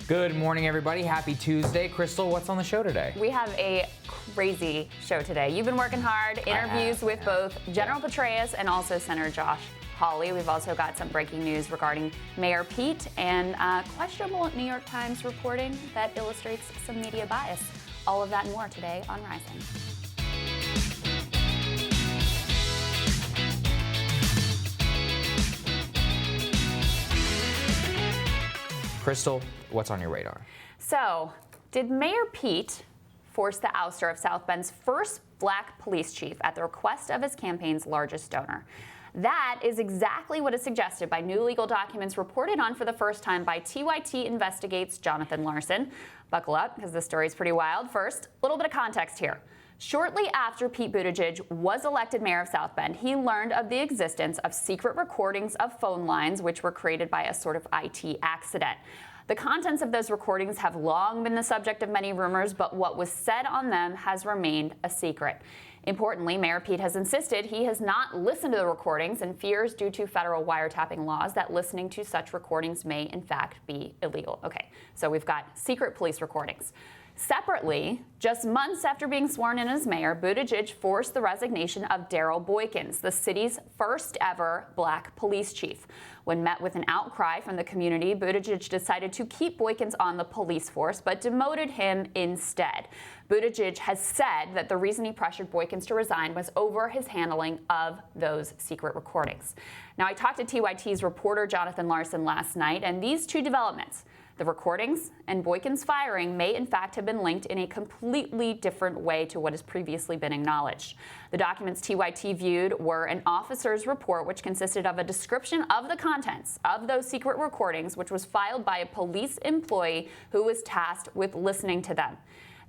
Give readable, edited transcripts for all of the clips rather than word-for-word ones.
Good morning, everybody. Happy Tuesday. Krystal, what's on the show today? We have a crazy show today. You've been working hard. Interviews with both General Petraeus and also Senator Josh Hawley. We've also got some breaking news regarding Mayor Pete and questionable New York Times reporting that illustrates some media bias. All of that and more today on Rising. Krystal, what's on your radar? So, did Mayor Pete force the ouster of South Bend's first black police chief at the request of his campaign's largest donor? That is exactly what is suggested by new legal documents reported on for the first time by TYT Investigates' Jonathan Larson. Buckle up, because this story is pretty wild. First, a little bit of context here. Shortly after Pete Buttigieg was elected mayor of South Bend, he learned of the existence of secret recordings of phone lines, which were created by a sort of IT accident. The contents of those recordings have long been the subject of many rumors, but what was said on them has remained a secret. Importantly, Mayor Pete has insisted he has not listened to the recordings and fears, due to federal wiretapping laws, that listening to such recordings may in fact be illegal. Okay, so we've got secret police recordings. Separately, just months after being sworn in as mayor, Buttigieg forced the resignation of Darrell Boykins, the city's first ever black police chief. When met with an outcry from the community, Buttigieg decided to keep Boykins on the police force, but demoted him instead. Buttigieg has said that the reason he pressured Boykins to resign was over his handling of those secret recordings. Now, I talked to TYT's reporter Jonathan Larson last night, and these two developments, the recordings and Boykins' firing, may in fact have been linked in a completely different way to what has previously been acknowledged. The documents TYT viewed were an officer's report, which consisted of a description of the contents of those secret recordings, which was filed by a police employee who was tasked with listening to them.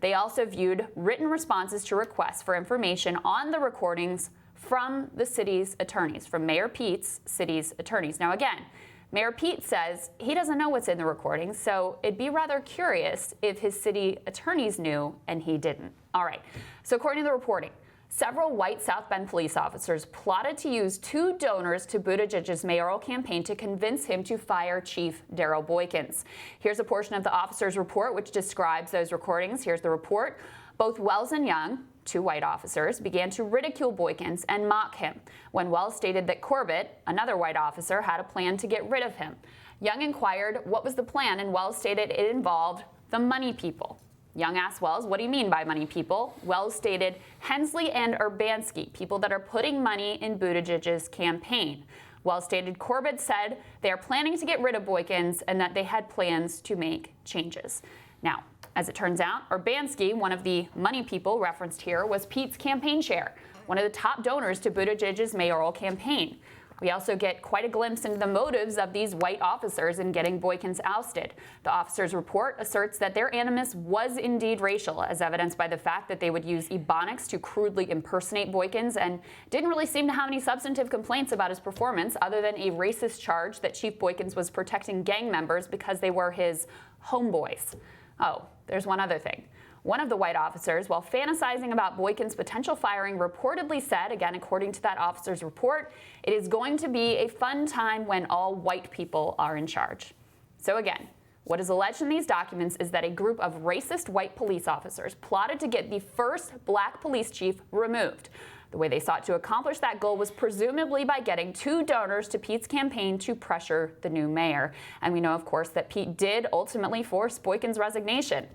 They also viewed written responses to requests for information on the recordings from the city's attorneys, from Mayor Pete's city's attorneys. Now again, Mayor Pete says he doesn't know what's in the recordings, so it'd be rather curious if his city attorneys knew and he didn't. All right, so according to the reporting, several white South Bend police officers plotted to use two donors to Buttigieg's mayoral campaign to convince him to fire Chief Darrell Boykins. Here's a portion of the officer's report which describes those recordings. Here's the report. Both Wells and Young, two white officers, began to ridicule Boykins and mock him when Wells stated that Corbett, another white officer, had a plan to get rid of him. Young inquired what was the plan, and Wells stated it involved the money people. Young asked Wells, what do you mean by money people? Wells stated Hensley and Urbanski, people that are putting money in Buttigieg's campaign. Wells stated Corbett said they are planning to get rid of Boykins and that they had plans to make changes. Now, as it turns out, Urbanski, one of the money people referenced here, was Pete's campaign chair, one of the top donors to Buttigieg's mayoral campaign. We also get quite a glimpse into the motives of these white officers in getting Boykins ousted. The officer's report asserts that their animus was indeed racial, as evidenced by the fact that they would use ebonics to crudely impersonate Boykins and didn't really seem to have any substantive complaints about his performance other than a racist charge that Chief Boykins was protecting gang members because they were his homeboys. Oh, there's one other thing. One of the white officers, while fantasizing about Boykins' potential firing, reportedly said, again according to that officer's report, it is going to be a fun time when all white people are in charge. So again, what is alleged in these documents is that a group of racist white police officers plotted to get the first black police chief removed. The way they sought to accomplish that goal was presumably by getting two donors to Pete's campaign to pressure the new mayor. And we know, of course, that Pete did ultimately force Boykins' resignation.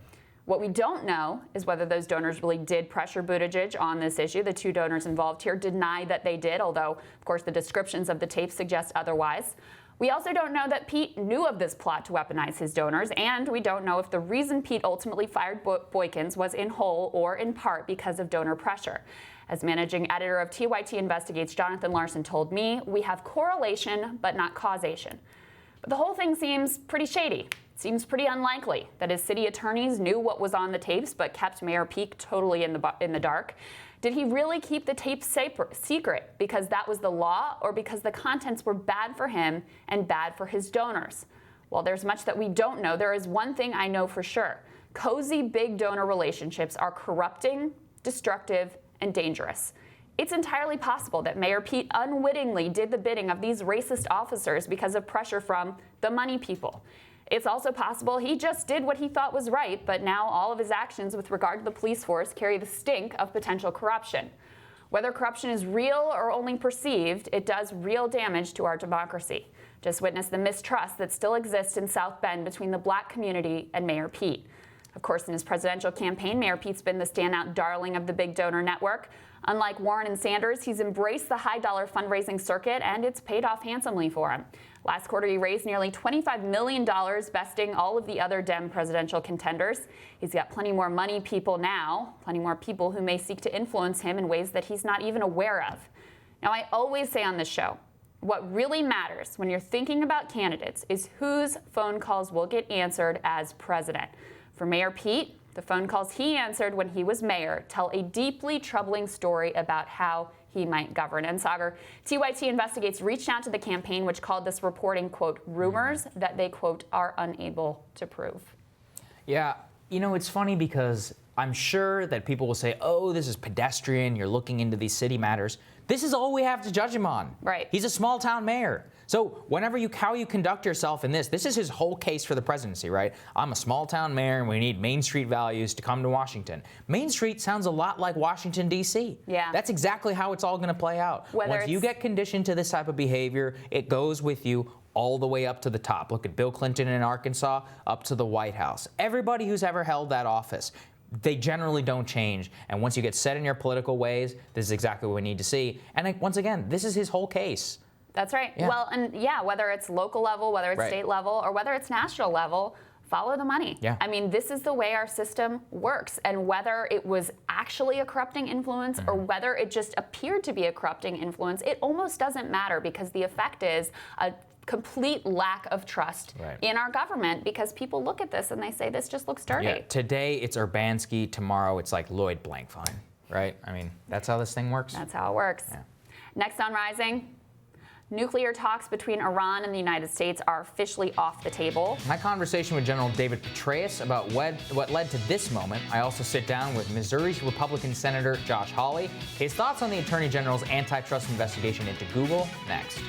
What we don't know is whether those donors really did pressure Buttigieg on this issue. The two donors involved here deny that they did, although, of course, the descriptions of the tape suggest otherwise. We also don't know that Pete knew of this plot to weaponize his donors, and we don't know if the reason Pete ultimately fired Boykins was in whole or in part because of donor pressure. As managing editor of TYT Investigates, Jonathan Larson told me, we have correlation but not causation. But the whole thing seems pretty shady. It seems pretty unlikely that his city attorneys knew what was on the tapes but kept Mayor Pete totally in the dark. Did he really keep the tapes secret because that was the law, or because the contents were bad for him and bad for his donors? While there's much that we don't know, there is one thing I know for sure. Cozy big donor relationships are corrupting, destructive, and dangerous. It's entirely possible that Mayor Pete unwittingly did the bidding of these racist officers because of pressure from the money people. It's also possible he just did what he thought was right, but now all of his actions with regard to the police force carry the stink of potential corruption. Whether corruption is real or only perceived, it does real damage to our democracy. Just witness the mistrust that still exists in South Bend between the Black community and Mayor Pete. Of course, in his presidential campaign, Mayor Pete's been the standout darling of the big donor network. Unlike Warren and Sanders, he's embraced the high-dollar fundraising circuit, and it's paid off handsomely for him. Last quarter, he raised nearly $25 million, besting all of the other Dem presidential contenders. He's got plenty more money people now, plenty more people who may seek to influence him in ways that he's not even aware of. Now, I always say on this show, what really matters when you're thinking about candidates is whose phone calls will get answered as president. For Mayor Pete, the phone calls he answered when he was mayor tell a deeply troubling story about how he might govern. And Sagar, TYT Investigates reached out to the campaign, which called this reporting, quote, rumors that they, quote, are unable to prove. Yeah, you know, it's funny because I'm sure that people will say, oh, this is pedestrian, you're looking into these city matters. This is all we have to judge him on. Right. He's a small town mayor. So how you conduct yourself in this is his whole case for the presidency, right? I'm a small town mayor and we need Main Street values to come to Washington. Main Street sounds a lot like Washington, D.C. Yeah. That's exactly how it's all going to play out. Once you get conditioned to this type of behavior, it goes with you all the way up to the top. Look at Bill Clinton in Arkansas, up to the White House. Everybody who's ever held that office, they generally don't change. And once you get set in your political ways, this is exactly what we need to see. And once again, this is his whole case. That's right. Yeah. Well, and yeah, whether it's local level, whether it's state level, or whether it's national level, follow the money. Yeah. I mean, this is the way our system works. And whether it was actually a corrupting influence or whether it just appeared to be a corrupting influence, it almost doesn't matter because the effect is a complete lack of trust in our government because people look at this and they say, this just looks dirty. Yeah. Today it's Urbanski, tomorrow it's like Lloyd Blankfein, right? I mean, that's how this thing works. That's how it works. Yeah. Next on Rising, nuclear talks between Iran and the United States are officially off the table. My conversation with General David Petraeus about what led to this moment. I also sit down with Missouri's Republican Senator Josh Hawley. His thoughts on the Attorney General's antitrust investigation into Google next.